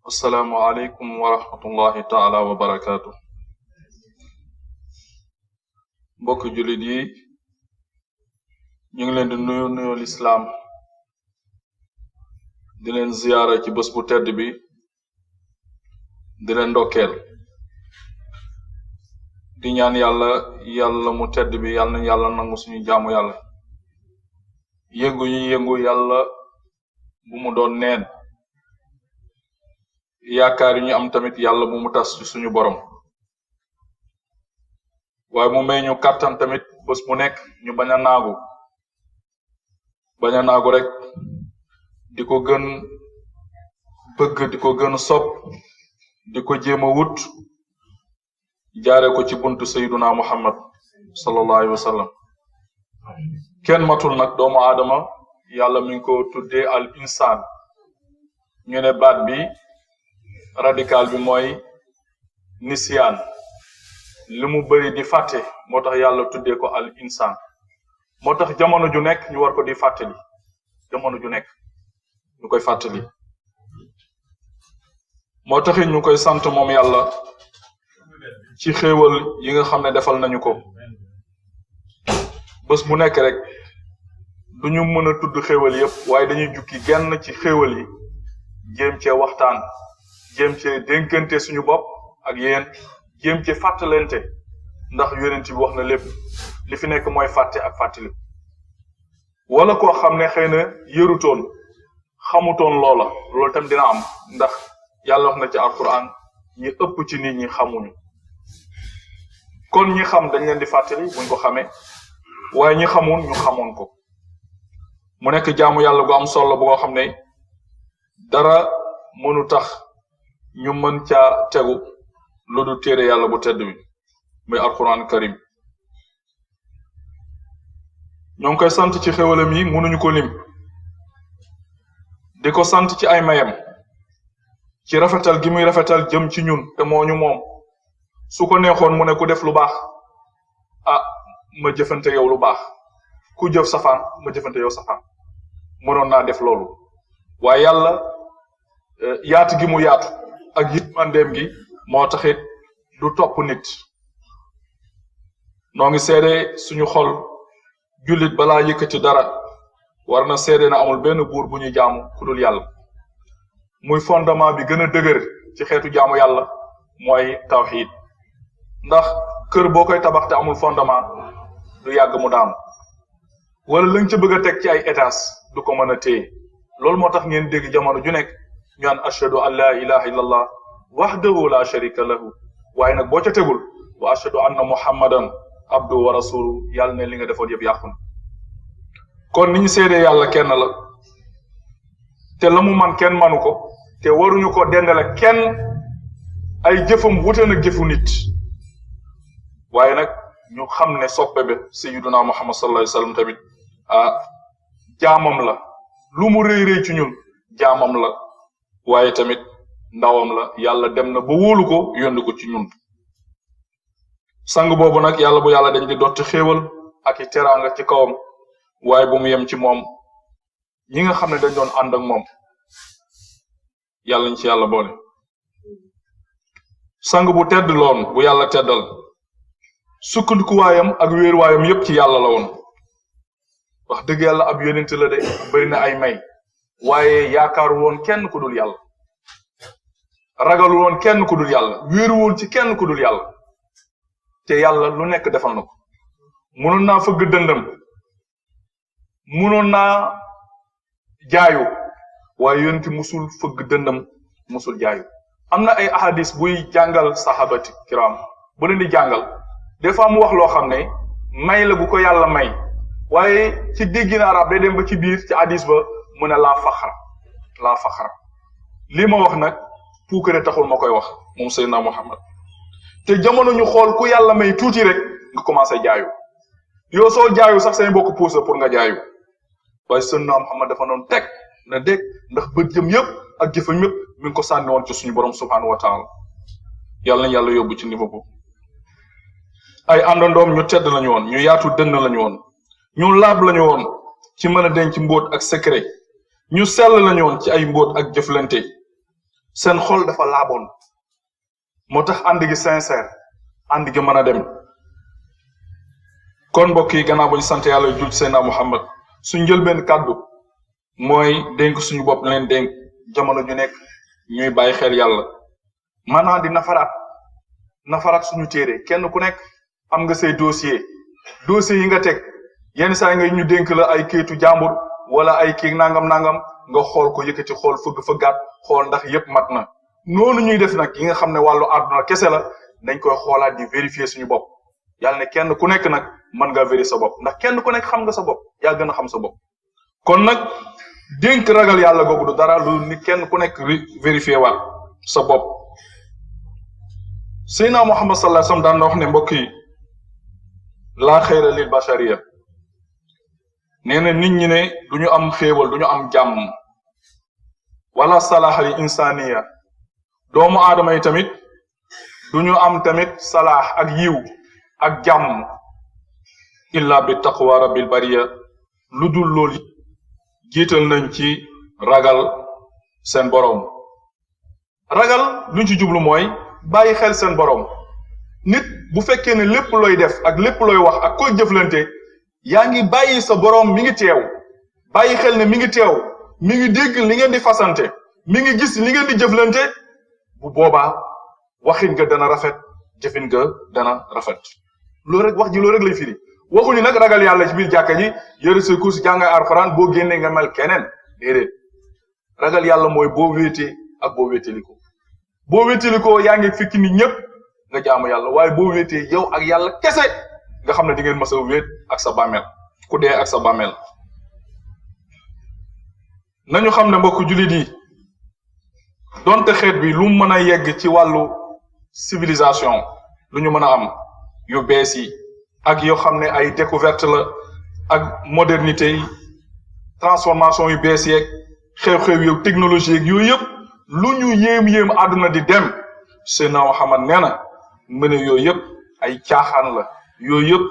Assalamu alaikum wa rahmatullahi ta'ala wa barakatuh. Mbokk jullit yi ñu ngi leen di nuyu l'islam di leen ziyaara ci bés bu tedd bi di leen ndokkeel di ñaan yàlla mu tedd bi yàlla na yàlla nangu suñu jaamu yàlla yëngu yi yëngu yàlla bu mu doon neen yaakaar yi ñu am tamit yàlla bu mu tas ci suñu borom waaye mu may ñu kàttan tamit bés bu nekk ñu bañ a naagu rek di ko gën bëgg di ko gën sopp di ko jéem a wut jaare ko ci buntu sayyiduna Muhammad sallallahu alayhi wa sallam kenn matul nag doomu aadama yàlla mi ngi ko tuddee al insaan ñu ne baat bi radical bi mooy nisiyaan li mu bëri di fàtte moo tax yàlla tuddee ko al insaan moo tax jamono ju nekk ñu war ko di fàttali jamono ju nekk ñu koy fàttali moo taxit ñu koy sant moom yàlla ci xéewal yi nga xam ne defal nañu ko bés bu nekk rek duñu mën a tudd xéewal yépp waaye dañuy jukki genn ci xéewal yi jéem cee waxtaan jéem cee dénkante suñu bopp ak yéen jéem cee fàttalente ndax yonent bi wax na lépp li fi nekk mooy fàtte ak fàttali wala koo xam ne xëy na yërutoon xamutoon loolu tam dina am ndax yàlla wax na ci alquran ñi ëpp ci nit ñi xamuñu kon ñi xam dañ leen di fàttali buñ ko xamee waaye ñi xamoon ñu xamoon ko mu nekk jaamu yàlla gu am solo boo xam ne dara mënu tax ñu mën caa tegu lu du téere yàlla bu tedd bi muy alquran karim ñoo ngi koy sant ci xéwalam yi mënuñu ko lim di ko sant ci ay mayam ci rafetal gi muy rafetal jëm ci ñun te moo ñu moom su ko neexoon mu ne ku def lu baax ma jëfante yow lu baax ku jëf safaan ma jëfante yow safaan mënoon naa def loolu waaye yàlla yaatu gi mu yaatu ak yitmandeem gi moo taxit du topp nit noo ngi seede suñu xol jullit balaa yëkkati dara war na seede na amul benn buur bu ñuy jaamu ku dul yàlla muy fondement bi gën a dëgër ci xeetu jaamu yàlla mooy tawxiid ndax kër boo koy tabax te amul fondement du yàgg mu daanu wala lañ ca bëgg a teg ci ay étages du ko mën a téye loolu moo tax ngeen dégg jamono ju nekk ñu naan ashhadu an la ilaha illallah wahdahu la sharika lahu waaye nag boo ca tegul wa ashhadu anna muhammadan abdu wa rasulu yàlla ne li nga defoon yëpp yàqu na kon ni ñu seedee yàlla kenn la te la mu man kenn manu ko te waruñu ko dendale kenn ay jëfam wute na jëfu nit waaye nag ñu xam ne soppe be sayyiduna muhammad sallallahu alayhi wasallam tamit jaamam la lu mu rëy rëy ci ñun jaamam la waaye tamit ndawam la yàlla dem na ba wóolu ko yónni ko ci ñun sang boobu nag yàlla bu yàlla dañ di dotti xéewal ak i teraanga ci kawam waaye bu mu yem ci moom ñi nga xam ne dañ doon ànd ak moom yàlla ñu ci yàlla boole sang bu tedd loon bu yàlla teddal sukkandikuwaayam ak wéeruwaayam yépp ci yàlla la woon wax dëgg yàlla ab yonent la de bari na ay may waaye yaakaaru woon kenn ku dul yàlla ragalu woon kenn ku dul yàlla wéeru woon ci kenn ku dul yàlla te yàlla lu nekk defal na ko mënoon naa fëgg dëndam mënoon naa jaayu waaye yonent musul fëgg dëndam musul jaayu am na ay ahadis buy jàngal sahabati kiram bu leen di jàngal des fois mu wax loo xam ne may la gu ko yàlla may waaye ci déggin arab day dem ba ci biir ci hadis ba mu ne laa faxara lii ma wax nag puukare taxul ma koy wax moom Seydina Muhammad te jamono ñu xool ku yàlla may tuuti rek nga commencé jaayu yow soo jaayu sax say mbokk puus pour nga jaayu waaye Seydina Muhammad dafa noonu teg na dégg ndax bët jëm yëpp ak jëfam yëpp mi ngi ko sànni woon ci suñu borom subhanahu wa taala yàlla na yàlla yóbbu ci niveau boobu ay àndandoom ñu tedd lañu woon ñu yaatu dënn lañu woon ñu laab lañu woon ci mën a denc mbóot ak secret ñu sell lañu woon ci ay mbóot ak jëflante seen xol dafa laaboon moo tax ànd gi sincère ànd gi mën a dem kon mbokk yi gannaaw ba ñu sant yàlla jul Seydina Muhammad suñ jël benn kàddu mooy dénk suñu bopp leen dénk jamono ju nekk ñuy bàyyi xel yàlla maanaam di nafaraat suñu téere kenn ku nekk am nga say dossier yi nga teg yenn saa nga ñu dénk la ay kéetu jàmbur wala ay kii nangam nga xool ko yëkkati xool fëggaat xool ndax yépp mat na noonu ñuy def nag yi nga xam ne wàllu àdduna kese la dañ koy xoolaat di vérifier suñu bopp yàlla ne kenn ku nekk nag mën nga vérifier sa bopp ndax kenn ku nekk xam nga sa bopp yaa gën a xam sa bopp kon nag dénk ragal yàlla googu du dara lu ni kenn ku nekk vérifier waat sa bopp Seydina Muhammad sallallahu alayhi wasallam daan na wax ne mbokk yi laa xayra lil bashariya nee na nit ñi ne duñu am xéewal duñu am jàmm wala salaaha li insaniya doomu aadama yi tamit duñu am tamit salaax ak yiw ak jàmm illa bi taqwa rabbil bariya lu dul loolu jiital nañ ci ragal seen boroom ragal luñ ci jublu mooy bàyyi xel seen boroom nit bu fekkee ne lépp looy def ak lépp looy wax ak koy jëflante yaa ngi bàyyi sa boroom mi ngi teew bàyyi xel ne mi ngi teew mi ngi dégg li ngeen di fasante mi ngi gis li ngeen di jëflante bu boobaa waxin nga dana rafet jëfin nga dana rafet loolu rek wax ji loolu rek lay firi waxuñu nag ragal yàlla ci biir jàkka ji yëre sa course jàngay alxuraan boo génnee nga mel keneen déedéet ragal yàlla mooy boo wéetee ak boo wéetelikoo boo wéetelikoo yaa ngi fikki ni ñëpp nga jaamu yàlla waaye boo wéetee yow ak yàlla kese nga xam ne di ngeen mës a wéet ak sa bàmmeel ku dee ak sa bàmmeel nañu xam ne mbokk jullit yi donte xeet bi lu mën a yegg ci wàllu civilisation lu ñu mën a am yu bees yi ak yoo xam ne ay découverte la ak modernité yi transformation yu bees yeeg xew-xew yu technologie yeeg yooyu yëpp lu ñu yéem àdduna di dem Seydina Muhammad nee na mu ne yooyu yëpp ay caaxaan la yooyu yëpp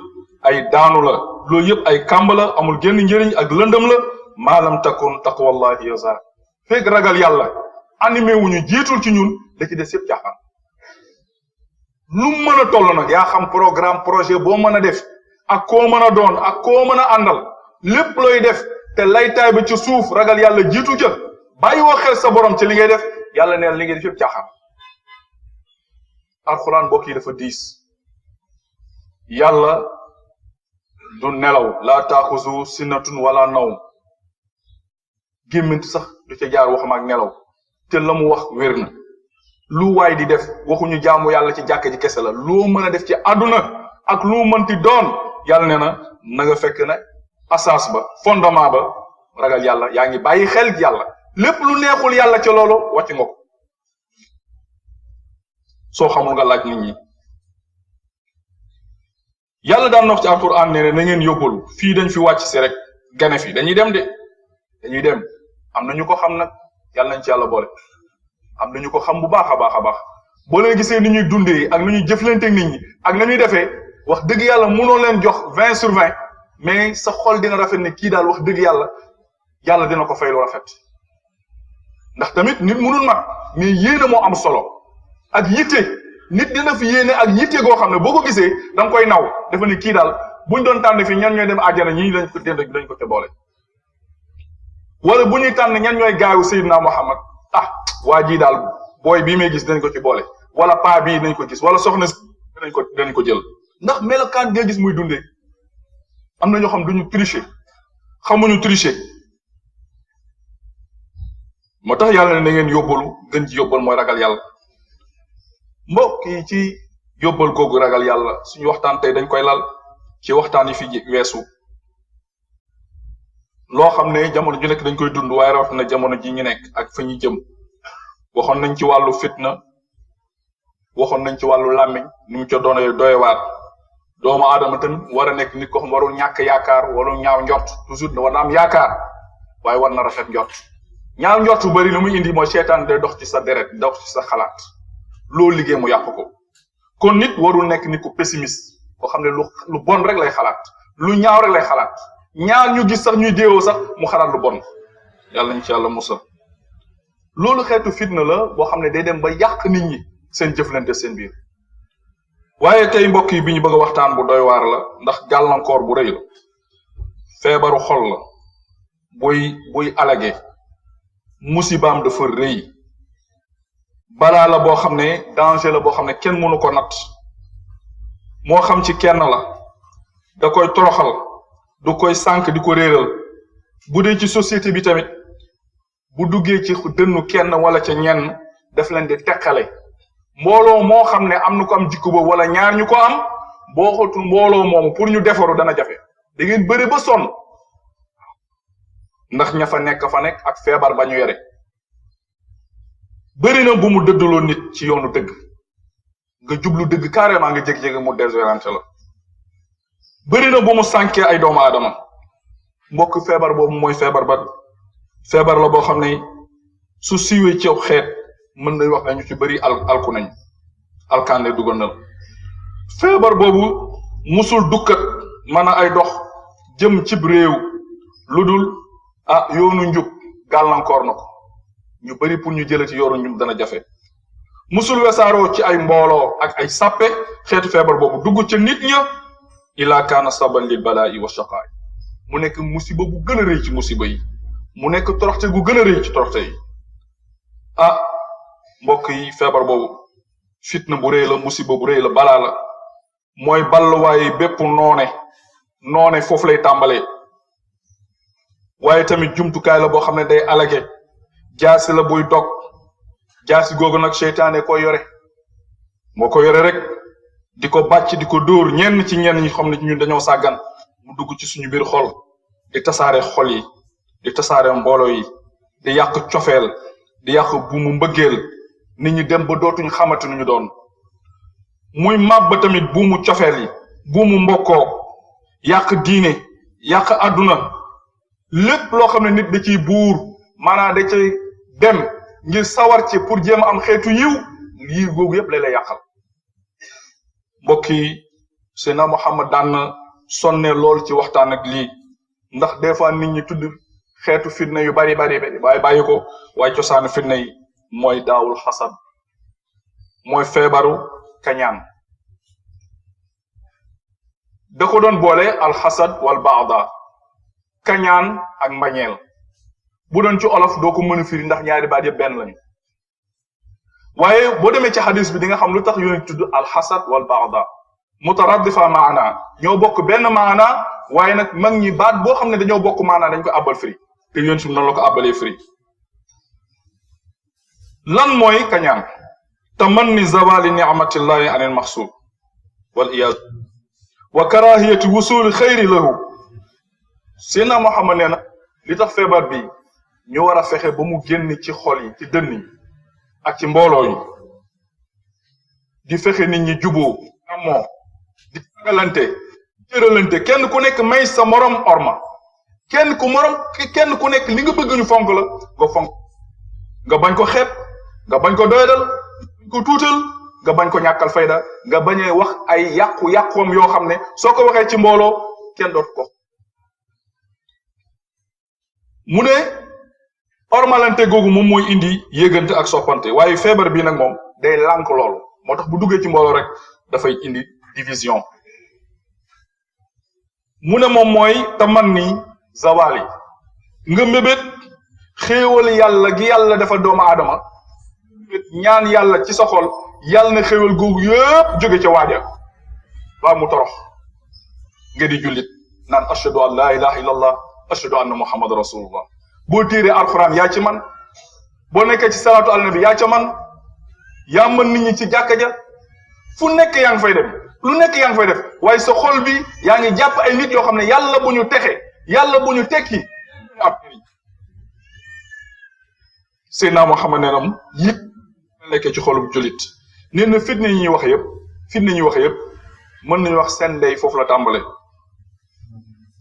ay daanu la loolu yëpp ay kàmb la amul genn njëriñ ak lëndëm la maalam takun taqwallahi yazar fekk ragal yàlla animé wuñu jiitul ci ñun da ci des yëpp caaxaan lu mën a toll nag yaa xam programme projet boo mën a def ak koo mën a doon ak koo mën a àndal lépp looy def te laytaay ba ci suuf ragal yàlla jiitu ca bàyyi woo xel sa borom ci li ngay def yàlla neen li ngay def yëpp caaxaan alxuraan mbokk yi dafa diis yàlla du nelaw laa taaxuzu sinatun wala nawm gémmint sax du ca jaar waxam ak nelaw te la mu wax wér na lu waay di def waxuñu jaamu yàlla ci jàkka ji kese la loo mën a def ci àdduna ak lu mënti doon yàlla ne na nga fekk ne asas ba fondement ba ragal yàlla yaa ngi bàyyi xel yàlla lépp lu neexul yàlla ca loolu wàcc nga ko soo xamul nga laaj nit ñi yàlla daan wax ci alquran ne na ngeen yóbbalu fii dañ fi wàcc si rek gane fi dañuy dem de dañuy dem am na ñu ko xam nag yàlla nañ ci yàlla boole am na ñu ko xam bu baax a baax a baax boo leen gisee ni ñuy dundee ak ni ñuy jëflanteeg nit ñi ak na ñuy defee wax dëgg yàlla mënoo leen jox 20/20 mais sa xol dina rafet ne kii daal wax dëgg yàlla dina ko fay lu rafet ndax tamit nit mënul mat mais yéene moo am solo ak yitte nit dina fi yéene ak yitte goo xam ne boo ko gisee da nga koy naw dafa ne kii daal buñ doon tànn fi ñan ñooy dem àjjana ñii lañ ko te boole wala bu ñuy tànn ñan ñooy gaayu Seydina Muhammad waa jii daal booy bii may gis dañ ko ci boole wala paa bii nañ ko gis wala soxna dañ ko jël ndax melokaan nga gis muy dundee am na ñoo xam duñu tricher xamuñu tricher moo tax yàlla ne na ngeen yóbbalu gën ci yóbbal mooy ragal yàlla mbokk yi ci yóbbal googu ragal yàlla suñu waxtaan tey dañ koy lal ci waxtaan yi fi weesu loo xam ne jamono ju nekk dañ koy dund waaye rawatina jamono ji ñu nekk ak fa ñu jëm waxoon nañ ci wàllu fitna waxoon nañ ci wàllu làmmiñ ni mu ca doyewaat doomu aadama tamit war a nekk nit ko xam warul ñàkk yaakaar warul ñaaw njort toujours war na am yaakaar waaye war na rafet njort ñaaw njort bu bëri li muy indi mooy seetaan day dox ci sa deret dox ci sa xalaat loolu liggéey mu yàq ko kon nit warul nekk nit ku pessimiste koo xam ne lu bon rek lay xalaat lu ñaaw rek lay xalaat ñaar ñu gis sax ñuy déewoo sax mu xalaat lu bon yàlla ñu ci yàlla musal loolu xeetu fitna la boo xam ne day dem ba yàq nit ñi seen jëflante seen biir. waaye tey mbokk yi bi ñu bëgg a waxtaan bu doy waar la ndax gàllankoor bu rëy la feebaru xol la buy alage musibaam dafa rëy balaa la boo xam ne danger la boo xam ne kenn mënu ko natt moo xam ci kenn la da koy toroxal du koy sànk di ko réeral bu dee ci société bi tamit bu duggee ci dënnu kenn wala ca ñenn daf leen di teqale mbooloo moo xam ne am na ko am jikko boobu wala ñaar ñu ko am boo xootul mbooloo moomu pour ñu defaru dana jafe da ngeen bëri ba sonn ndax ña fa nekk ak feebar ba ñu yore bëri na bu mu dëddaloo nit ci yoonu dëgg nga jublu dëgg carrément nga jég-jég mu désorienté la bëri na bu mu sànkee ay doomu aadama mbokk feebar boobu mooy feebar la boo xam ne su siiwee ci xeet mën nañ wax nañu ci bëri alku nañ alkande dugal na feebar boobu musul dukkat mën a ay dox jëm cib réew lu dul yoonu njub gàllankoor na ko ñu bëri pour ñu jëlee ci yoonu njub dana jafe musul wesaaroo ci ay mbooloo ak ay sàppe xeetu feebar boobu dugg ca nit ña ila kaana saban lil balaa'i wa shaqaa'i mu nekk musiba bu gën a rëy ci musiba yi mu nekk toroxte gu gën a rëy ci toroxte yi mbokk yi feebar boobu fitna bu rëy la musiba bu rëy la balaa la mooy balluwaaye bépp noone foofu lay tàmbalee waaye tamit jumtukaay la boo xam ne day alage jaasi la buy dog jaasi googu nag seytaane ko yore moo ko yore rek di ko bàcc di ko dóor ñenn ñi xam ne ñun dañoo sàggan mu dugg ci suñu biir xol di tasaare xol yi di tasaare mbooloo yi di yàq cofeel di yàq buumu mbëggeel nit ñi dem ba dootuñ xamante nu ñu doon muy màbb tamit buumu cofeel yi buumu mbokkoo yàq diine yàq àdduna lépp loo xam ne nit da ciy buur maanaam da cay dem ngir sawar ci pour jéem a am xeetu yiw googu yëpp lay yàqal mbokk yi Seydina Muhammad daan na sonne lool ci waxtaan ak lii ndax des fois nit ñi tudd xeetu fitna yu bari waaye bàyyi ko waaye cosaanu fitna yi mooy daawul xasad mooy feebaru kañaan da ko doon boole alxasad wal baada kañaan ak mbañeel bu doon ci olof doo ko mën a firi ndax ñaari baat yëpp benn lañu waaye boo demee ci hadis bi di nga xam lu tax yonent tudd alxasad wal baada mutaraddifa maana ñoo bokk benn maana waaye nag mag ñi baat boo xam ne dañoo bokk maana dañ ko àbbal firi te yonent bi noonu la ko àbbalee firi lan mooy kañaan tamanni zawali ni'matillahi anil mahsul wal iyad wa karahiyati wusuli xayri lahu Seydina Muhammad nee na li tax feebar bi ñu war a fexe ba mu génn ci xol yi ci dënn yi ak ci mbooloo yi di fexe nit ñi juboo amoo di tagalante jëralante kenn ku nekk may sa morom orma kenn ku nekk li nga bëgg ñu fonk la nga fonk nga bañ ko xeeb nga bañ ko doyadal bañ ko tuutal nga bañ ko ñàkkal fayda nga bañee wax ay yàqoom yoo xam ne soo ko waxee ci mbooloo kenn doot ko mu ne ormalante googu moom mooy indi yëgante ak soppante waaye feebar bi nag moom day lànk loolu moo tax bu duggee ci mbooloo rek dafay indi division mu ne moom mooy tamanni zawali nga mébét xéewal yàlla gi yàlla dafa doomu aadama ñaan yàlla ci sa xol yàlla na xéewal googu yëpp jóge ca waaja waa mu torox nga di jullit naan ashhadu an la ilaha illallah ashhadu anna muhammad rasulullah boo téeree alquran yaa ci man boo nekkee ci salaatu al nabi yaa ca man yaa mën nit ñi ci jàkka ja fu nekk yaa ngi fay dem lu nekk yaa ngi fay def waaye sa xol bi yaa ngi jàpp ay nit yoo xam ne yàlla bu ñu texe yàlla bu ñu tekki ab Seydina Muhammad nee na yit nekkee ci xolub jullit nee na fitna yi ñuy wax yëpp mën nañu wax seen ndey foofu la tàmbale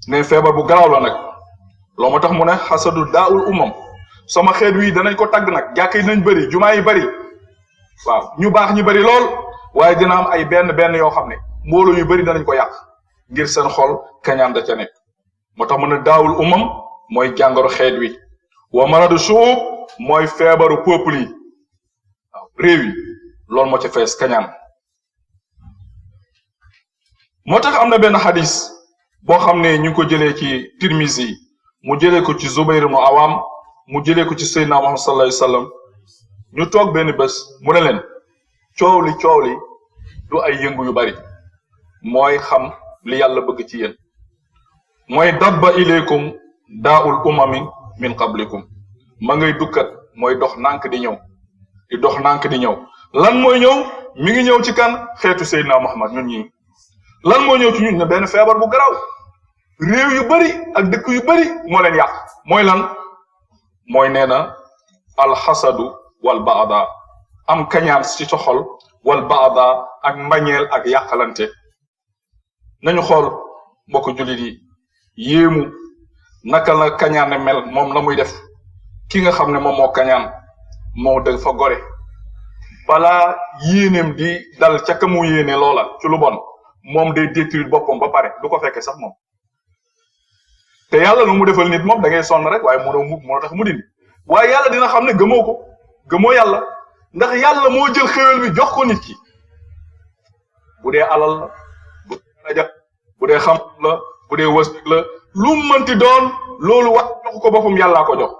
ne feebar bu garaaw la nag loo ma tax mu ne xasadu daawul umam sama xeet wi danañ ko tagg nag jàkk yi dinañ bëri jumaa yi bëri waaw ñu baax ñu bëri lool waaye dina am ay benn yoo xam ne mbooloo yu bëri danañ ko yàq ngir seen xol kañaan da ca nekk moo tax mu ne daawul umam mooy jàngoro xeet wi wa maradu shuub mooy feebaru peuple yi waaw réew yi loolu moo ci fees kañaan moo tax am na benn xadis boo xam ne ñu ngi ko jëlee ci Tirmizi mu jëlee ko ci Zubayr ibn Awam mu jëlee ko ci Seydina Muhammad sallallahu alayhi wasallam ñu toog benn bés mu ne leen coow li du ay yëngu yu bari mooy xam li yàlla bëgg ci yéen mooy dabba ilaykum daa'ul umami min qablikum ma ngay dukkat mooy dox nànk di ñëw di dox nànk di ñëw lan mooy ñëw mi ngi ñëw ci kan xeetu Seydina Muhammad ñun ñii lan mooy ñëw ci ñun ne benn feebar bu garaaw réew yu bari ak dëkk yu bari moo leen yàq mooy lan mooy nee na alxasadu wal baada am kañaan ci sa xol wal baada ak mbañeel ak yàqalante nañu xool mbokk jullit yi yéemu naka la kañaan mel moom la muy def ki nga xam ne moom moo kañaan moo dëgg fa gore balaa yéeneem di dal ca ka mu yéene loola ci lu bon moom day détruire boppam ba pare du ko fekkee sax moom te yàlla lu mu defal nit moom da ngay sonn rek waaye moo tax mu dindi waaye yàlla dina xam ne gëmoo yàlla ndax yàlla moo jël xéwal bi jox ko nit ki bu dee alal la bu dee raja bu dee xam la bu dee wërsëg la lu mu mënti doon loolu wax jox ko boppam yàllaa ko jox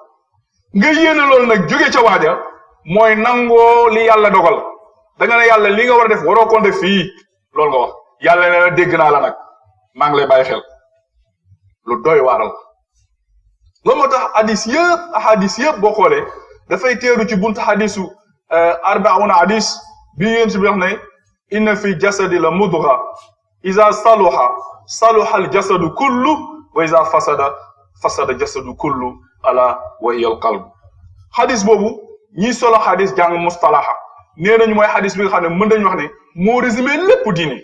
nga yéene loolu nag jóge ca waaja mooy nangoo li yàlla dogal da nga ne yàlla li nga war a def waroo ko def fii loolu nga wax yàlla ne la dégg naa la nag maa ngi lay bàyyi xel lu doy waaral loolu moo tax hadis yëpp boo xoolee dafay teeru ci buntu hadisu arbauna hadis bi yéen si bi wax ne inna fi jasadi la mudga iza saluha al jasadu kullu wa iza fasada jasadu kullu ala wa hiya al qalb hadis boobu ñi solo hadis jàng mustalaha nee nañu mooy hadis bi nga xam ne mën nañu wax ne moo résumé lépp diine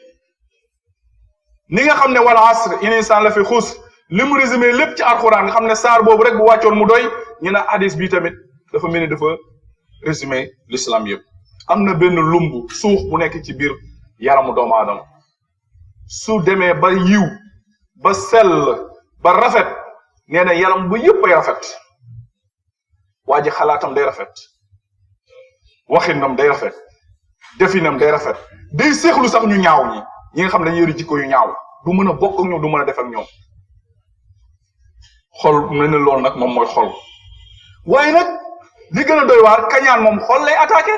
ni nga xam ne wal asr inna insaan la fi xusr li mu résumé lépp ci alxuraan nga xam ne saar boobu rek bu wàccoon mu doy ñu ne hadis bi tamit dafa mel ni dafa résumé l'islam yëpp am na benn lumbu suux bu nekk ci biir yaramu doomu aadama su demee ba yiw ba sell ba rafet nee na yaram bu yëpp ay rafet waa ji xalaatam day rafet waxinam day rafet definam day rafet day seexlu sax ñu ñaaw ñi nga xam ne dañuy yori jikko yu ñaaw du mën a bokk ak ñoom du mën a def ak ñoom xol mel ne loolu nag moom mooy xol waaye nag li gën a doy waar kañaan moom xol lay attaqué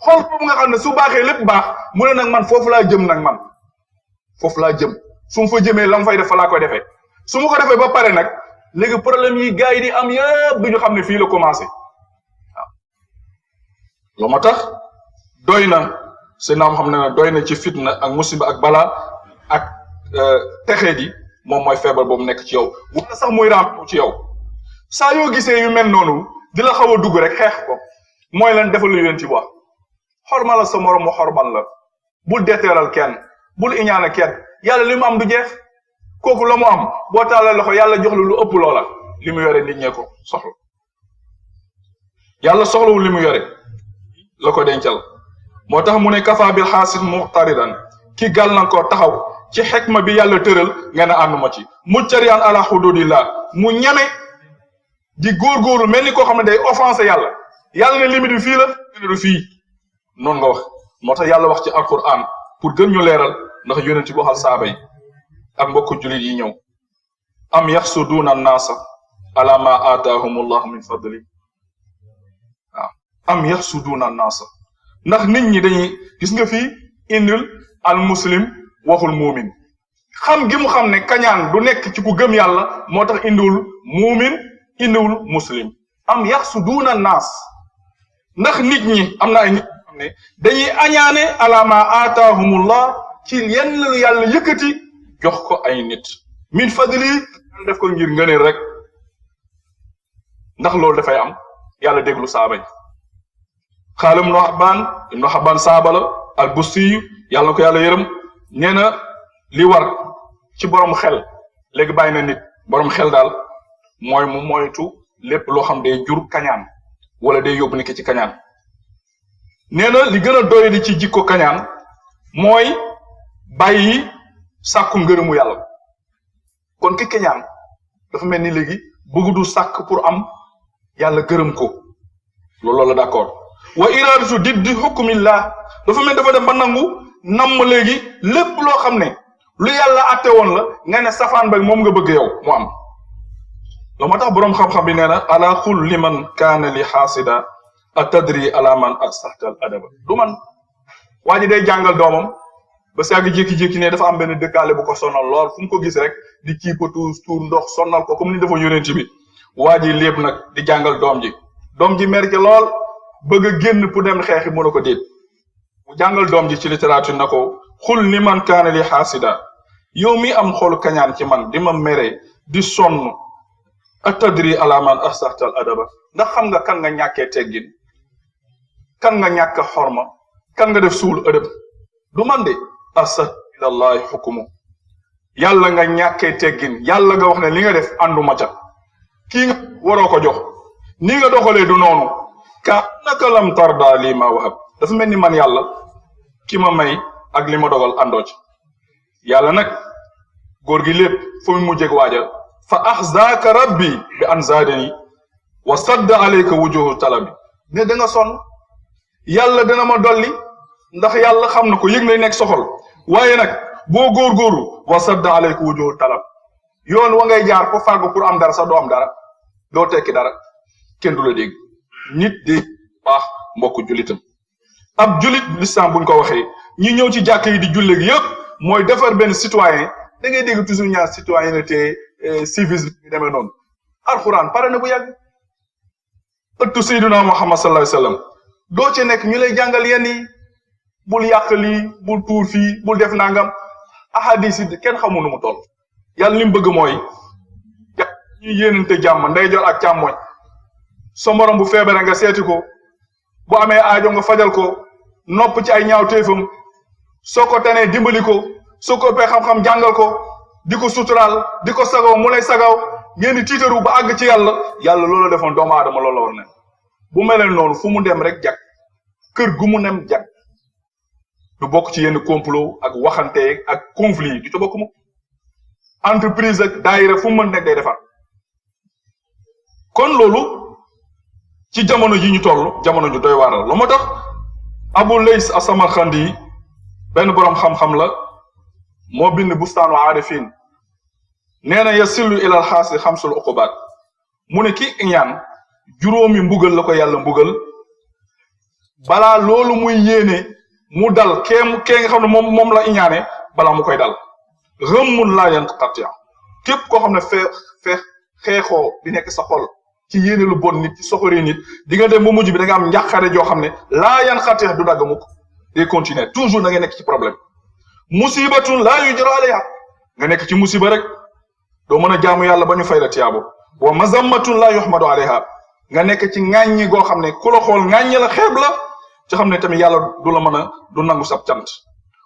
xol boobu nga xam ne su baaxee lépp baax mu ne nag man foofu laa jëm nag man foofu laa jëm su ma fa jëmee la ma fay def fa laa koy defee su ma ko defee ba pare nag léegi problème yi gars yi di am yëpp du ñu xam ne fii la commencé waaw loo ma tax doy na seen naam xam ne doy na ci fitna ak musiba ak balaa ak texee di moom mooy feebar boobu nekk ci yow wala sax muy raam ci yow saa yoo gisee yu mel noonu di la xaw a dugg rek xeex ko mooy lan defal lu leen ci wax xormal sa morom mu xormal la bul deteeral kenn bul iñaane kenn yàlla li mu am du jeex kooku la mu am boo tàllal loxo yàlla jox lu ëpp loola li mu yore nit ñee ko soxla yàlla soxlawul li mu yore la ko dencal moo tax mu ne kafa bil xaasid muqtaridan ki gàllankoor taxaw ci xekma bi yàlla tëral nga ne ànduma ci muccariyan ala hududillah mu ñeme di góorgóorlu mel ni koo xam ne day offensé yàlla ne limite bi fii la du fii noonu nga wax moo tax yàlla wax ci alquran pour gën ñu leeral ndax yonent bi waxal saaba yi ak mbokk jullit yi ñëw am yaxsuduuna annaasa ala ma aataahumullahu min fadli waaw am yaxsuduuna annaasa ndax nit ñi dañuy gis nga fii indil al muslim waxul muumin xam gi mu xam ne kañaan du nekk ci ku gëm yàlla moo tax indiwul muumin indiwul muslim am yaxsuduuna annaas ndax nit ñi am na ay nit xam ne dañuy añaane ala ma aataahumullah ci yenn lu yàlla yëkkati jox ko ay nit min fadli def ko ngir ngëneel rek ndax loolu dafay am yàlla déglu saaba yi xaala ibnu xabbaan saaba la al busti yàlla na ko yàlla yërëm nee na li war ci borom xel léegi bàyyi na nit borom xel daal mooy mu moytu lépp loo xam day jur kañaan wala day yóbbu nit ki ci kañaan nee na li gën a doy di ci jikko kañaan mooy bàyyi sàkku ngërëmu yàlla kon ki kañaan dafa mel ni léegi bëgg du sàkk pour am yàlla gërëm ko loolu la d'accord wa iradatu diddi hukmillah dafa mel dafa dem ba nangu namm léegi lépp loo xam ne lu yàlla atte woon la nga ne safaan ba moom nga bëgg yow mu am loo ma tax boroom xam-xam bi nee na ala qul liman kaana li xaasida atadri ala man asahta al adaba du man waa ji day jàngal doomam ba saagi jékki-jékki ne dafa am benn dëkkaale bu ko sonal lool fu mu ko gis rek di kiipatu tuur ndox sonal ko comme ni dafa yonent bi waa ji lépp nag di jàngal doom ji mer ci lool bëgg a génn pour dem xeexi mën a ko déet mu jàngal doom ji ci littérature na ko xul li man kaana li xaasida yow mi am xolu kañaan ci man di ma mere di sonn atadri ala man asahta al adaba ndax xam nga kan nga ñàkkee teggin kan nga ñàkk xorma kan nga def suul ëdëb du man de asad ilallahi xukumu yàlla nga ñàkkee teggin yàlla nga wax ne li nga def ànduma ca kii nga waroo ko jox ni nga doxalee du noonu ka naka lam tarda lii ma wahab dafa mel ni man yàlla ki ma may ak li ma dogal àndoo ci yàlla nag góor gi lépp fu mu mujjeg waaja fa ahzaaka rabbi bi an zaadani wa sadda alayka wujuhu talabi ne da nga sonn yàlla dana ma dolli ndax yàlla xam na ko yëg na nekk soxol waaye nag boo góorgóorlu wa sadda alayka wujuhu talab yoon wa ngay jaar ko fàggu pour am dara sax doo am dara doo tekki dara kenn du la dégg nit de baax mbokk jullitam ab jullit l'islam buñ ko waxee ñi ñëw ci jàkk yi di julle gi yëpp mooy defar benn citoyen da ngay dégg toujours ñaar citoyenneté civisme bi demee noonu alxuraan pare na bu yàgg ëttu sayyiduna Muhammad sallallahu alayhi wasallam doo ci nekk ñu lay jàngal yenn yi bul yàq lii bul tuur fii bul def nangam ahadis yi kenn xamul nu mu toll yàlla li mu bëgg mooy ñu yéenante jàmm ndeyjoor ak càmmoñ sa morom bu feebare nga seeti ko bu amee aajo nga fajal ko nopp ci ay ñaaw téefam soo ko tanee dimbali ko soo ko ëppee xam-xam jàngal ko di ko suturaal di ko sagaw mu lay sagaw ngeen di tiitaru ba àgg ci yàlla loolu la defoon doomu aadama loolu la war ne bu meleen noonu fu mu dem rek jag kër gu mu nem jag du bokk ci yenn complot ak waxante ak conflit du ca bokk mu entreprise ak daayira fu mu mën nekk day defar kon loolu ci jamono ji ñu toll jamono ju doy waar la lu moo tax Abu Lays as-Samarxandi benn boroom xam-xam la moo bind bustaanu aarifin nee na yasillu ilal xaasi xamsul uqubaat mu ne ki ñaan juróomi mbugal la ko yàlla mbugal balaa loolu muy yéene mu dal kee nga xam ne moom la iñaane balaa mu koy dal rëmmun laa yanqati képp koo xam ne xeexoo di nekk sa xol ci yéene lu bon nit ci soxoree nit di nga dem ba mujj bi da nga am njàqare joo xam ne laa yanqati du dagg mukk day continuer toujours da nga nekk ci problème musibatun laa yujra alayha nga nekk ci musiba rek doo mën a jaamu yàlla ba ñu fay la tiyaabo wa mazammatun laa yuhmadu alayha nga nekk ci ŋàññi goo xam ne ku la xool ŋàññi la xeeb la ci xam ne tamit yàlla du la mën a du nangu sab cant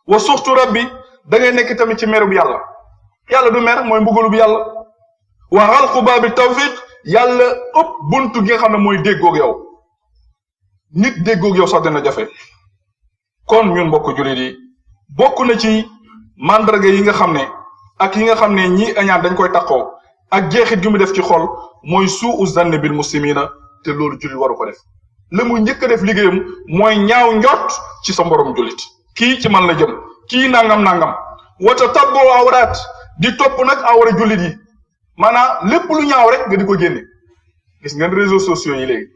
wa suxtu rabbi da ngay nekk tamit ci merub yàlla du mer mooy mbugalub yàlla wa xalqu baabi tawfiq yàlla ëpp buntu gi nga xam ne mooy déggoog yow nit déggoog yow sax dina jafe kon ñun mbokk jullit yi bokk na ci mandarga yi nga xam ne ak yi nga xam ne ñi añaan dañ koy takkoo ak jeexit gi mu def ci xol mooy suu zann bil muslimina te loolu jullit waru ko def la mu njëkk a def liggéeyam mooy ñaaw njot ci sa mborom jullit kii ci man la jëm kii nangam wata tabbo awraat di topp nag awra jullit yi maanaam lépp lu ñaaw rek nga di ko génne gis ngeen réseaux sociaux yi léegi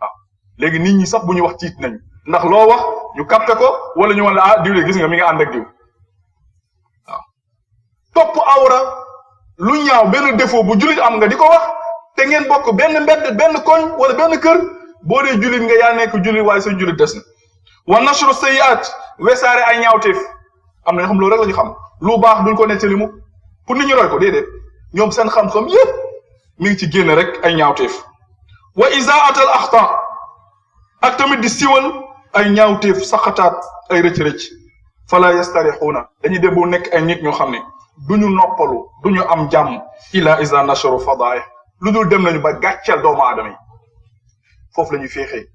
waaw léegi nit ñi sax bu ñu wax tiit nañu ndax loo wax ñu capté ko wala ñu wan la diw de gis nga mi nga ànd ak diw waaw topp awra lu ñaaw benn défaut bu jullit am nga di ko wax te ngeen bokk benn mbedd benn koñ wala benn kër boo dee jullit nga yaa nekk jullit waaye sa jullit des na wa nashru sayyi'at wesaare ay ñaawteef am na ñoo xam loolu rek la ñu xam lu baax duñ ko nettali mu pour nit ñi roy ko déedéet ñoom seen xam-xam yépp mi ngi ci génn rek ay ñaawteef wa isaa'at al axta ak tamit di siwal ay ñaawteef saxataat ay rëcc-rëcc fala yastarixuuna dañuy dem bu nekk ay nit ñoo xam ne duñu noppalu duñu am jàmm ila isa nasharu fadaih lu dul dem nañu ba gàcceel doomu aadama yi foofu la ñuy féexee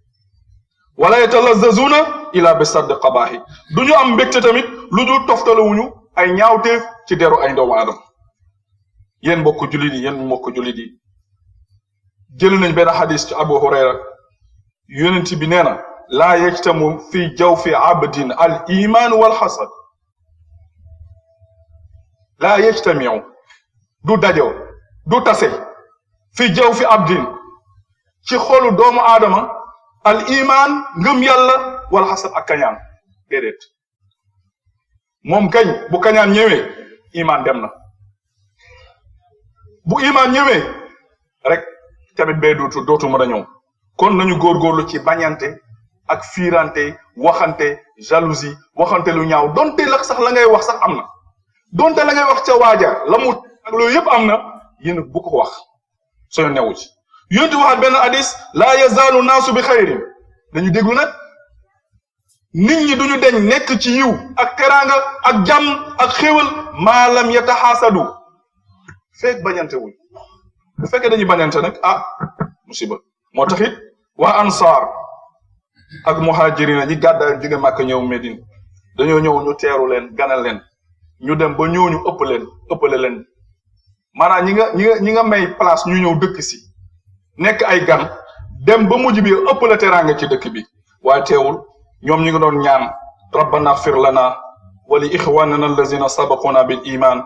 wala yatalazzazuuna ila bi sadd qabaahi duñu am mbégte tamit lu dul toftalawuñu ay ñaawteef ci deru ay doomu aadama yéen mbokk jullit yi jël nañ benn xadis ci Abu Hurayra yonent bi nee na laa yajtamu fi jawfi abdin al iman wal xasad laa yajtamiu du dajo du tase fi jawfi abdin ci xolu doomu aadama al iman ngëm yàlla wal xasad ak kañaan déedéet moom kañ bu kañaan ñëwee iman dem na bu iman ñëwee rek tamit bee dootu mën a ñëw kon nañu góorgóorlu ci bañante ak fiirante waxante jalousie waxante lu ñaaw donte la sax la ngay wax sax am na donte la ngay wax ca waaja la mu ak loolu yëpp am na yéen bu ko wax soo newu ci yonti waxaat benn hadis laa yazaalu naasu bi xayrin dañu déglu nag nit ñi duñu deñ nekk ci yiw ak teraanga ak jàmm ak xéwal maalam yataxaasadu feek bañante wuñ bu fekkee dañuy bañante nag musiba moo taxit waa ansaar ak muhajirina ñi gàddaay jóge Màkka ñëw Medine dañoo ñëw ñu teeru leen ganal leen ñu dem ba ñooñu ëppale leen maanaam ñi nga may place ñu ñëw dëkk si nekk ay gan dem ba mujj bi ëppale teraanga ci dëkk bi waaye teewul ñoom ñi ngi doon ñaan rabbana ighfir lana wa li ikhwanina allazina sabaquna bil iman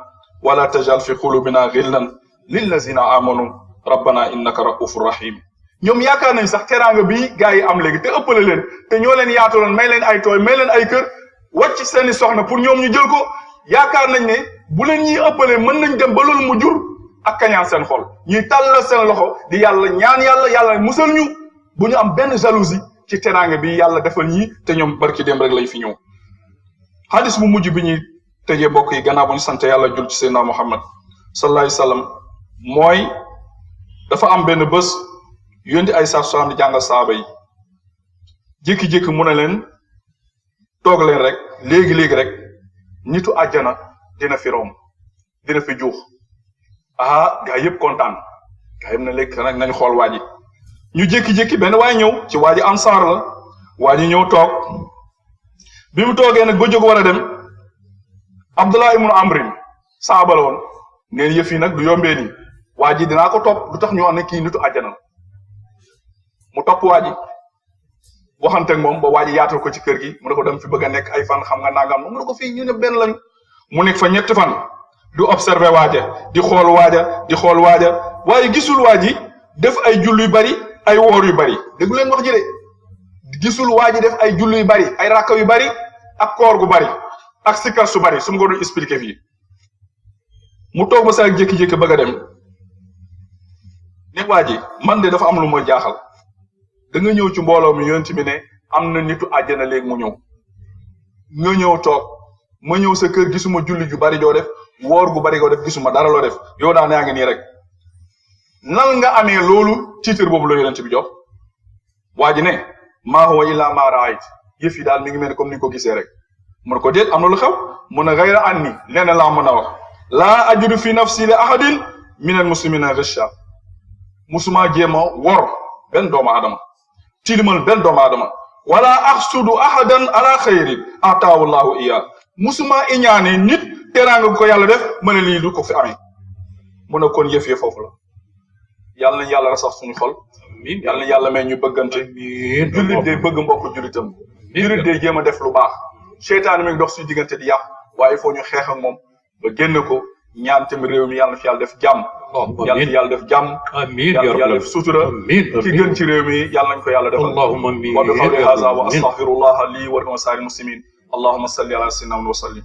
wala tajal fi qulubina ghillan lillazina amanu rabbana innaka raufur rahim ñoom yaakaar nañ sax teraanga bi gaa yi am léegi te ëppale leen te ñoo leen yaataloon may leen ay tooy may leen ay kër wàcc seeni soxna pour ñoom ñu jël ko yaakaar nañ ne bu leen ñuy ëppale mën nañ dem ba loolu mu jur ak kañaan seen xol ñuy tàllal seen loxo di yàlla ñaan yàlla musal ñu bu ñu am benn jalousie ci teraanga bi yàlla defal ñi te ñoom barki dem rek lañ fi ñëw hadis bu mujj bi ñuy tëjee mbokk yi gannaaw bu ñu sant yàlla jul ci Seydina Muhammad sallallahu alayhi wa sallam mooy dafa am benn bés yónni ay saaf di jàngal saaba yi jékki-jékki mu ne leen toog leen rek léegi rek nitu àjjana dina fi romb dina fi juux gaa yëpp kontaan gaa yëpp na léegi nag nañu xool waa ji ñu jékki-jékki benn waaye ñëw ci waa ji ansaar la waa ji ñëw toog bi mu toogee nag ba jóg war a dem Abdullah ibnu Amrin saaba la woon neen yëf yi nag du yombee nii waa ji dinaa ko topp lu tax ñu wax ne kii nitu àjjana mu topp waa ji waxanteeg moom ba waa ji yaatal ko ci kër gi mu ne ko dem fi bëgg a nekk ay fan xam nga nangam mu ne ko fii ñu ne benn lañu mu nekk fa ñetti fan du observé waaja di xool waaja waaye gisul waa ji def ay jull yu bari ay woor yu bari déggu leen wax ji de gisul waa ji def ay jull yu bari ay rakka yu bari ak koor gu bari ak sikkar su bari su ma ko doon expliqué fii mu toog ba saa jékki-jékki bëgg a dem ne waa ji man de dafa am lu ma jaaxal da nga ñëw ci mbooloo mi yonent bi ne am na nitu àjjana léegi mu ñëw nga ñëw toog ma ñëw sa kër gisuma julli ju bari joo def woor gu bari goo def gisuma dara loo def yow daan yaa ngi nii rek nan nga amee loolu titre boobu la yonent bi jox waa ji ne maa huwa illa ma raayt yëf yi daal mi ngi mel ni comme ni ko gisee rek mun ko déet am na lu xew mun a gayra anni lenn laa mën a wax laa ajudu fi nafsi li ahadin min al muslimina ghasha musuma jéem a wor benn doomu aadama tilimal benn doomu aadama wala axsudu ahadan ala xayrin ataahu llahu iya musuma iñaane nit teraanga ko yàlla def ma ne lii du ko fi amee mu ne kon yëf foofu la yàlla nañ yàlla rasax suñu xol yàlla nañ yàlla may ñu bëggante jullit day bëgg mbokk jullitam jullit day jéem a def lu baax seytaane mi ngi dox suñu diggante di yàq waaye il faut ñu xeex ak moom ba génn ko ñaan tamit réew mi yàlla na fi yàlla def jàmm yàlla fi yàlla def jàmm yàlla def sutura ki gën ci réew mi yàlla nañ ko yàlla defal wa bi qawli hadha wa astaghfirullah li wa li saa'iril muslimin allahumma salli ala sayyidina wa sallim